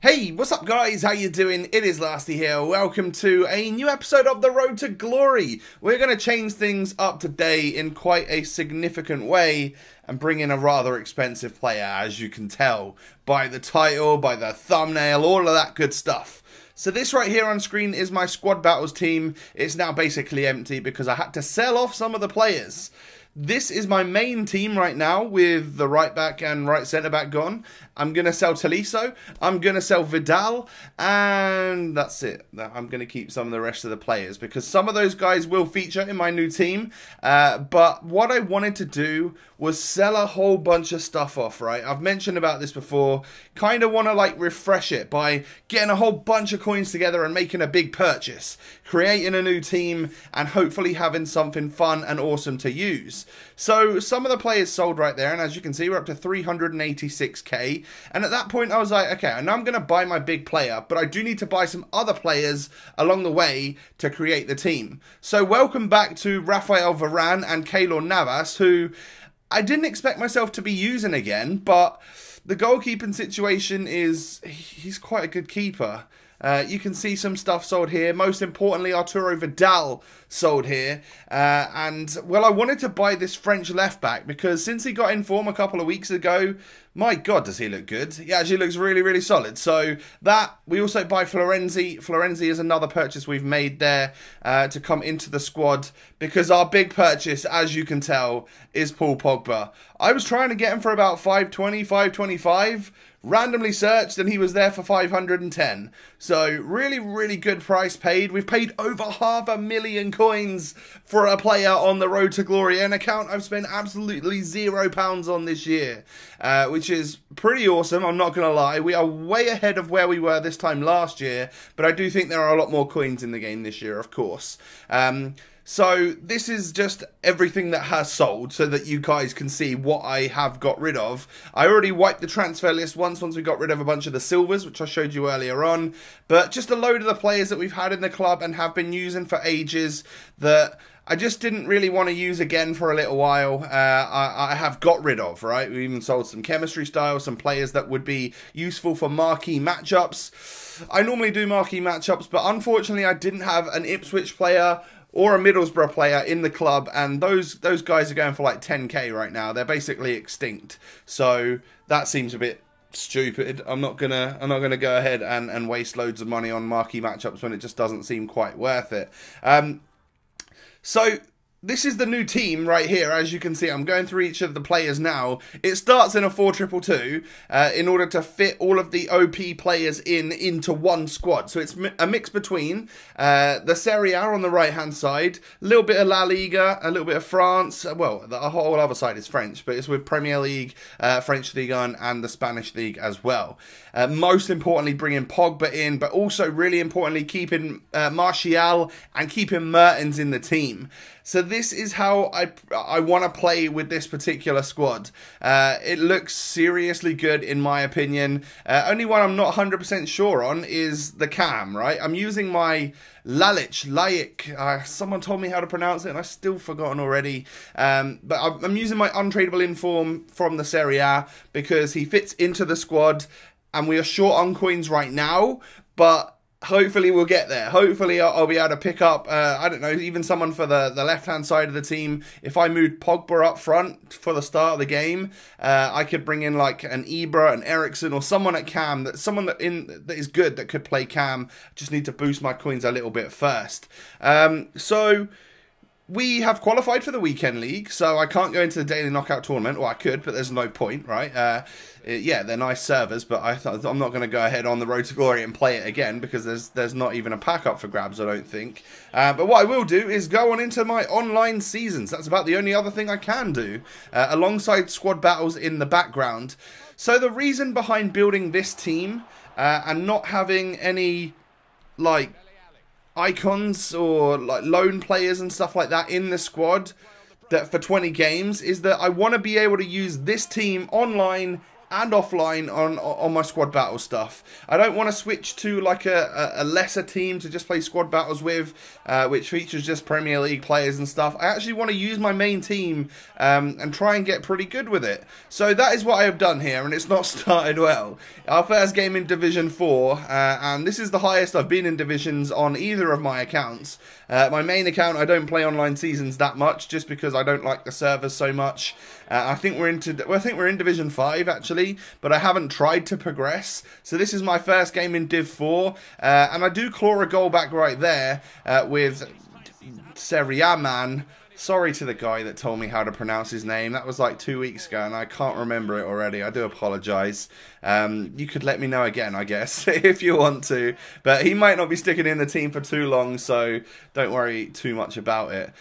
Hey, what's up guys? How you doing? It is Lasty here. Welcome to a new episode of The Road to Glory. We're going to change things up today in quite a significant way and bring in a rather expensive player, as you can tell by the title, by the thumbnail, all of that good stuff. So this right here on screen is my squad battles team. It's now basically empty because I had to sell off some of the players. This is my main team right now with the right back and right centre back gone. I'm going to sell Tolisso, I'm going to sell Vidal, and that's it. I'm going to keep some of the rest of the players because some of those guys will feature in my new team. But what I wanted to do was sell a whole bunch of stuff off, right? I've mentioned about this before. Kind of want to like refresh it by getting a whole bunch of coins together and making a big purchase, creating a new team, and hopefully having something fun and awesome to use. So some of the players sold right there, and as you can see, we're up to 386k. And at that point, I was like, okay, I know I'm going to buy my big player, but I do need to buy some other players along the way to create the team. So welcome back to Rafael Varane and Keylor Navas, who I didn't expect myself to be using again, but the goalkeeping situation is, he's quite a good keeper. You can see some stuff sold here. Most importantly, Arturo Vidal sold here. And, well, I wanted to buy this French left back because since he got in form a couple of weeks ago, my God, does he look good. He actually looks really, really solid. So that, we also buy Florenzi. Florenzi is another purchase we've made there to come into the squad because our big purchase, as you can tell, is Paul Pogba. I was trying to get him for about 520, 525. Randomly searched and he was there for 510. So really, really good price paid. We've paid over 500,000 coins for a player on the Road to Glory, an account I've spent absolutely £0 on this year, which is pretty awesome. I'm not going to lie. We are way ahead of where we were this time last year, but I do think there are a lot more coins in the game this year, of course. So this is just everything that has sold so that you guys can see what I have got rid of. I already wiped the transfer list once we got rid of a bunch of the silvers, which I showed you earlier on. But just a load of the players that we've had in the club and have been using for ages that I just didn't really want to use again for a little while. I have got rid of, right? We even sold some chemistry styles, some players that would be useful for marquee matchups. I normally do marquee matchups, but unfortunately I didn't have an Ipswich player or a Middlesbrough player in the club, and those guys are going for like 10k right now. They're basically extinct. So that seems a bit stupid. I'm not gonna go ahead and waste loads of money on marquee matchups when it just doesn't seem quite worth it. So this is the new team right here. As you can see, I'm going through each of the players now. It starts in a 4-2-2-2 in order to fit all of the OP players into one squad. So it's a mix between the Serie A on the right-hand side, a little bit of La Liga, a little bit of France. Well, the whole other side is French, but it's with Premier League, French Ligue 1, and the Spanish League as well. Most importantly, bringing Pogba in, but also really importantly, keeping Martial and keeping Mertens in the team. So this is how I want to play with this particular squad. It looks seriously good in my opinion. Only one I'm not 100% sure on is the cam, right? I'm using my Lajic. Someone told me how to pronounce it and I've still forgotten already. But I'm using my untradeable inform from the Serie A because he fits into the squad and we are short on coins right now, but hopefully we'll get there. Hopefully I'll be able to pick up, I don't know, even someone for the left-hand side of the team. If I moved Pogba up front for the start of the game, I could bring in like an Ibra, an Ericsson, or someone at cam, someone that is good that could play cam. Just need to boost my coins a little bit first. So we have qualified for the weekend league, so I can't go into the daily knockout tournament. Well, I could, but there's no point, right? Yeah, they're nice servers, but I'm not going to go ahead on the Road to Glory and play it again because there's not even a pack up for grabs, I don't think. But what I will do is go on into my online seasons. That's about the only other thing I can do, alongside squad battles in the background. So the reason behind building this team and not having any, like, icons or like lone players and stuff like that in the squad that for 20 games is that I want to be able to use this team online and offline on my squad battle stuff. I don't want to switch to like a lesser team to just play squad battles with, which features just Premier League players and stuff. I actually want to use my main team and try and get pretty good with it. So that is what I have done here, and it's not started well. Our first game in Division 4, and this is the highest I've been in divisions on either of my accounts. My main account, I don't play online seasons that much, just because I don't like the servers so much. I think we're in Division 5 actually, but I haven't tried to progress. So this is my first game in Div 4, and I do claw a goal back right there with Serie A man. Sorry to the guy that told me how to pronounce his name. That was like 2 weeks ago, and I can't remember it already. I do apologise. You could let me know again, I guess, if you want to. But he might not be sticking in the team for too long, so don't worry too much about it.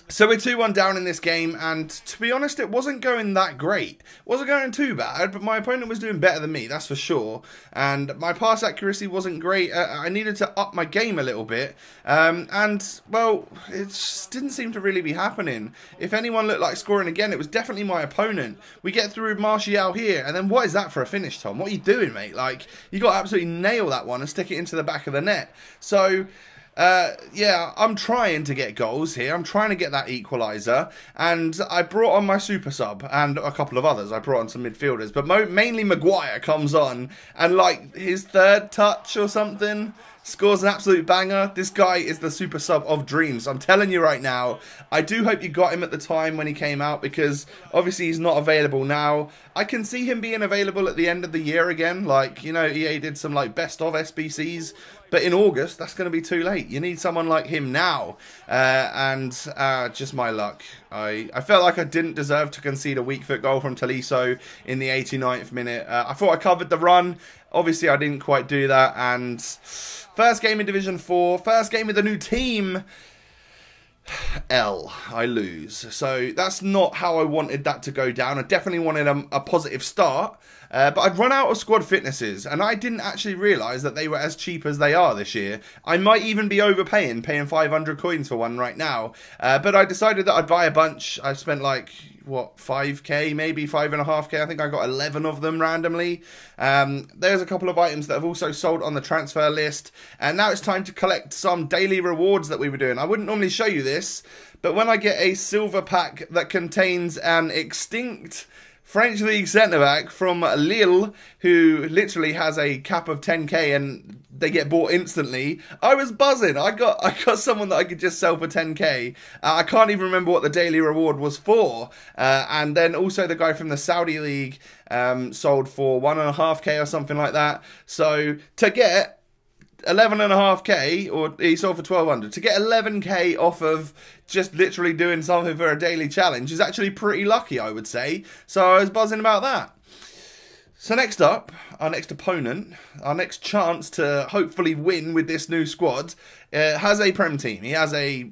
So we're 2-1 down in this game, and to be honest, it wasn't going that great. It wasn't going too bad, but my opponent was doing better than me, that's for sure. And my pass accuracy wasn't great. I needed to up my game a little bit. And, well, it just didn't seem to really be happening. If anyone looked like scoring again, it was definitely my opponent. We get through Martial here, and then what is that for a finish, Tom? What are you doing, mate? Like, you got to absolutely nail that one and stick it into the back of the net. So yeah, I'm trying to get goals here. I'm trying to get that equaliser, and I brought on my super sub and a couple of others. I brought on some midfielders, but mainly Maguire comes on, and like his third touch or something, scores an absolute banger. This guy is the super sub of dreams. I'm telling you right now, I do hope you got him at the time when he came out, because obviously he's not available now. I can see him being available at the end of the year again. Like, you know, EA did some like best of SBCs, but in August, that's going to be too late. You need someone like him now. And just my luck. I felt like I didn't deserve to concede a weak foot goal from Tolisso in the 89th minute. I thought I covered the run. Obviously, I didn't quite do that. And first game in Division 4, first game with a new team. I lose. So that's not how I wanted that to go down. I definitely wanted a positive start. But I'd run out of squad fitnesses, and I didn't actually realise that they were as cheap as they are this year. I might even be overpaying, paying 500 coins for one right now. But I decided that I'd buy a bunch. I spent like, what, 5k, maybe 5.5k. I think I got 11 of them randomly. There's a couple of items that have also sold on the transfer list. And now it's time to collect some daily rewards that we were doing. I wouldn't normally show you this, but when I get a silver pack that contains an extinct French League centre-back from Lille, who literally has a cap of 10k and they get bought instantly, I was buzzing. I got someone that I could just sell for 10k. I can't even remember what the daily reward was for. And then also the guy from the Saudi League sold for 1.5k or something like that. So to get 11.5k, or he sold for 1,200. To get 11k off of just literally doing something for a daily challenge is actually pretty lucky, I would say. So I was buzzing about that. So next up, our next opponent, our next chance to hopefully win with this new squad, has a Prem team. He has a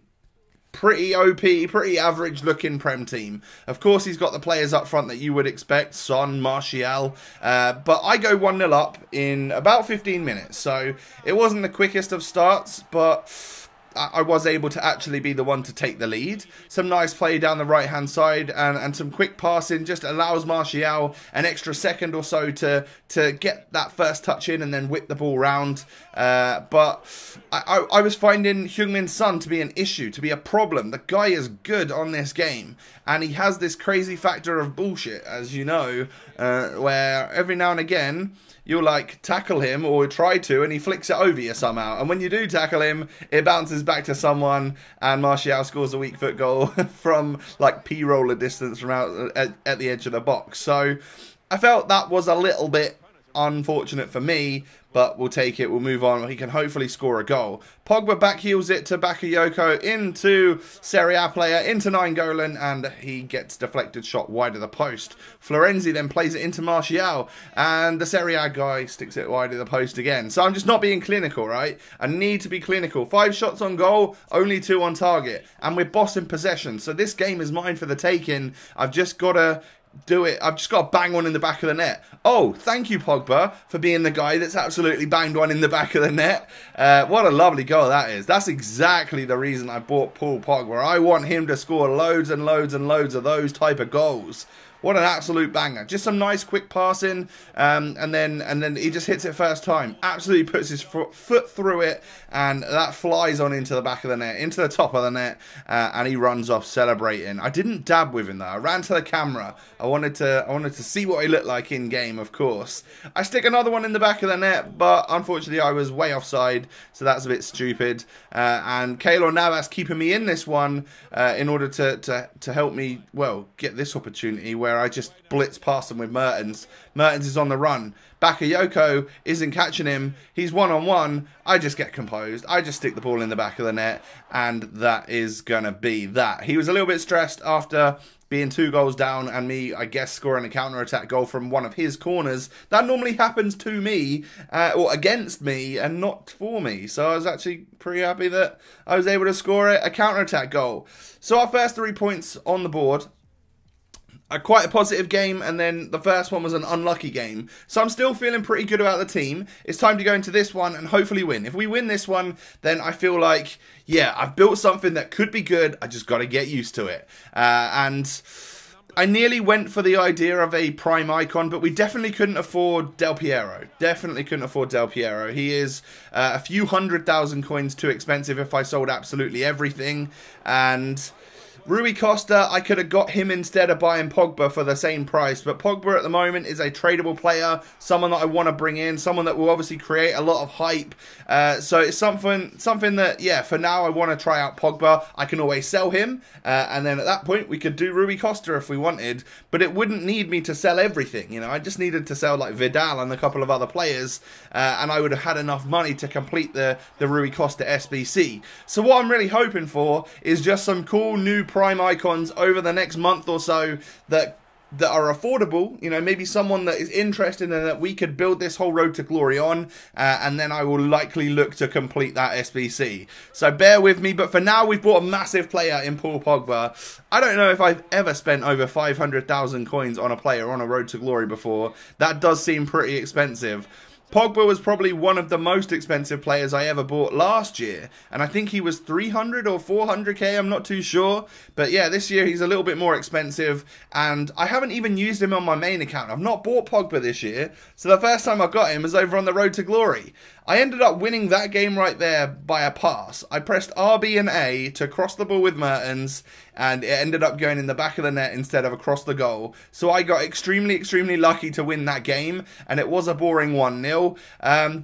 pretty OP, pretty average looking Prem team. Of course, he's got the players up front that you would expect, Son, Martial, but I go 1-0 up in about 15 minutes, so it wasn't the quickest of starts, but I was able to actually be the one to take the lead. Some nice play down the right hand side and some quick passing just allows Martial an extra second or so to get that first touch in and then whip the ball round. But I was finding Heung-min Son to be an issue, to be a problem. The guy is good on this game, and he has this crazy factor of bullshit, as you know, where every now and again you'll like tackle him or try to, and he flicks it over you somehow. And when you do tackle him, it bounces back to someone, and Martial scores a weak foot goal from like P-roller distance from out at the edge of the box. So I felt that was a little bit unfortunate for me, but we'll take it. We'll move on. He can hopefully score a goal. Pogba backheels it to Bakayoko into Serie A player, into Nainggolan, and he gets deflected shot wide of the post. Florenzi then plays it into Martial, and the Serie A guy sticks it wide of the post again. So I'm just not being clinical, right? I need to be clinical. 5 shots on goal, only 2 on target, and we're bossing possession. So this game is mine for the taking. I've just got to do it. I've just got to bang one in the back of the net. Oh, thank you, Pogba, for being the guy that's absolutely banged one in the back of the net. What a lovely goal that is. That's exactly the reason I bought Paul Pogba. I want him to score loads and loads and loads of those type of goals. What an absolute banger. Just some nice quick passing, and then he just hits it first time. Absolutely puts his foot through it, and that flies on into the back of the net, into the top of the net, and he runs off celebrating. I didn't dab with him though. I ran to the camera. I wanted to see what he looked like in game, of course. I stick another one in the back of the net, but unfortunately I was way offside, so that's a bit stupid. And Keylor Navas keeping me in this one in order to help me, well, get this opportunity where I just blitz past him with Mertens. Mertens is on the run. Bakayoko isn't catching him. He's one-on-one. I just get composed. I just stick the ball in the back of the net, and that is going to be that. He was a little bit stressed after being 2 goals down and me, I guess, scoring a counter-attack goal from one of his corners. That normally happens to me, or against me, and not for me. So I was actually pretty happy that I was able to score a counter-attack goal. So our first 3 points on the board. Quite a positive game, and then the first one was an unlucky game. So I'm still feeling pretty good about the team. It's time to go into this one and hopefully win. If we win this one, then I feel like, yeah, I've built something that could be good. I just got to get used to it. And I nearly went for the idea of a prime icon, but we definitely couldn't afford Del Piero. Definitely couldn't afford Del Piero. He is a few 100,000 coins too expensive if I sold absolutely everything. And Rui Costa, I could have got him instead of buying Pogba for the same price, but Pogba at the moment is a tradable player, someone that I want to bring in, someone that will obviously create a lot of hype. So it's something that, yeah, for now I want to try out Pogba. I can always sell him, and then at that point we could do Rui Costa if we wanted, but it wouldn't need me to sell everything, you know. I just needed to sell like Vidal and a couple of other players, and I would have had enough money to complete the Rui Costa SBC. So what I'm really hoping for is just some cool new prime icons over the next month or so that are affordable, you know, maybe someone that is interested and that we could build this whole road to glory on, and then I will likely look to complete that SBC. So bear with me, but for now we've bought a massive player in Paul Pogba. I don't know if I've ever spent over 500,000 coins on a player on a road to glory before. That does seem pretty expensive. Pogba was probably one of the most expensive players I ever bought last year, and I think he was 300 or 400k, I'm not too sure, but yeah, this year he's a little bit more expensive, and I haven't even used him on my main account. I've not bought Pogba this year, so the first time I got him was over on the road to glory. I ended up winning that game right there by a pass. I pressed RB and A to cross the ball with Mertens, and it ended up going in the back of the net instead of across the goal. So I got extremely, extremely lucky to win that game, and it was a boring 1-0.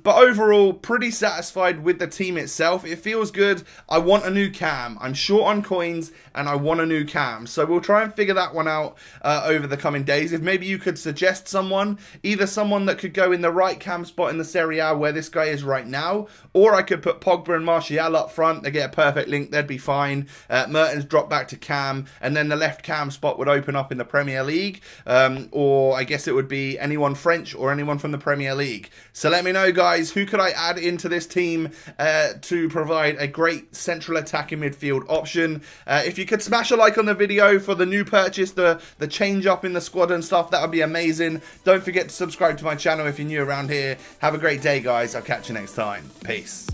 But overall, pretty satisfied with the team itself. It feels good. I want a new cam. I'm short on coins, and I want a new cam. So we'll try and figure that one out over the coming days. If maybe you could suggest someone, either someone that could go in the right cam spot in the Serie A where this guy is right now, or I could put Pogba and Martial up front. They get a perfect link, they'd be fine. Mertens drop back to cam, and then the left cam spot would open up in the Premier League, or I guess it would be anyone French or anyone from the Premier League. So let me know, guys, who could I add into this team to provide a great central attacking midfield option. If you could smash a like on the video for the new purchase, the change up in the squad and stuff, that would be amazing. Don't forget to subscribe to my channel if you're new around here. Have a great day, guys. I'll catch you next time. Peace.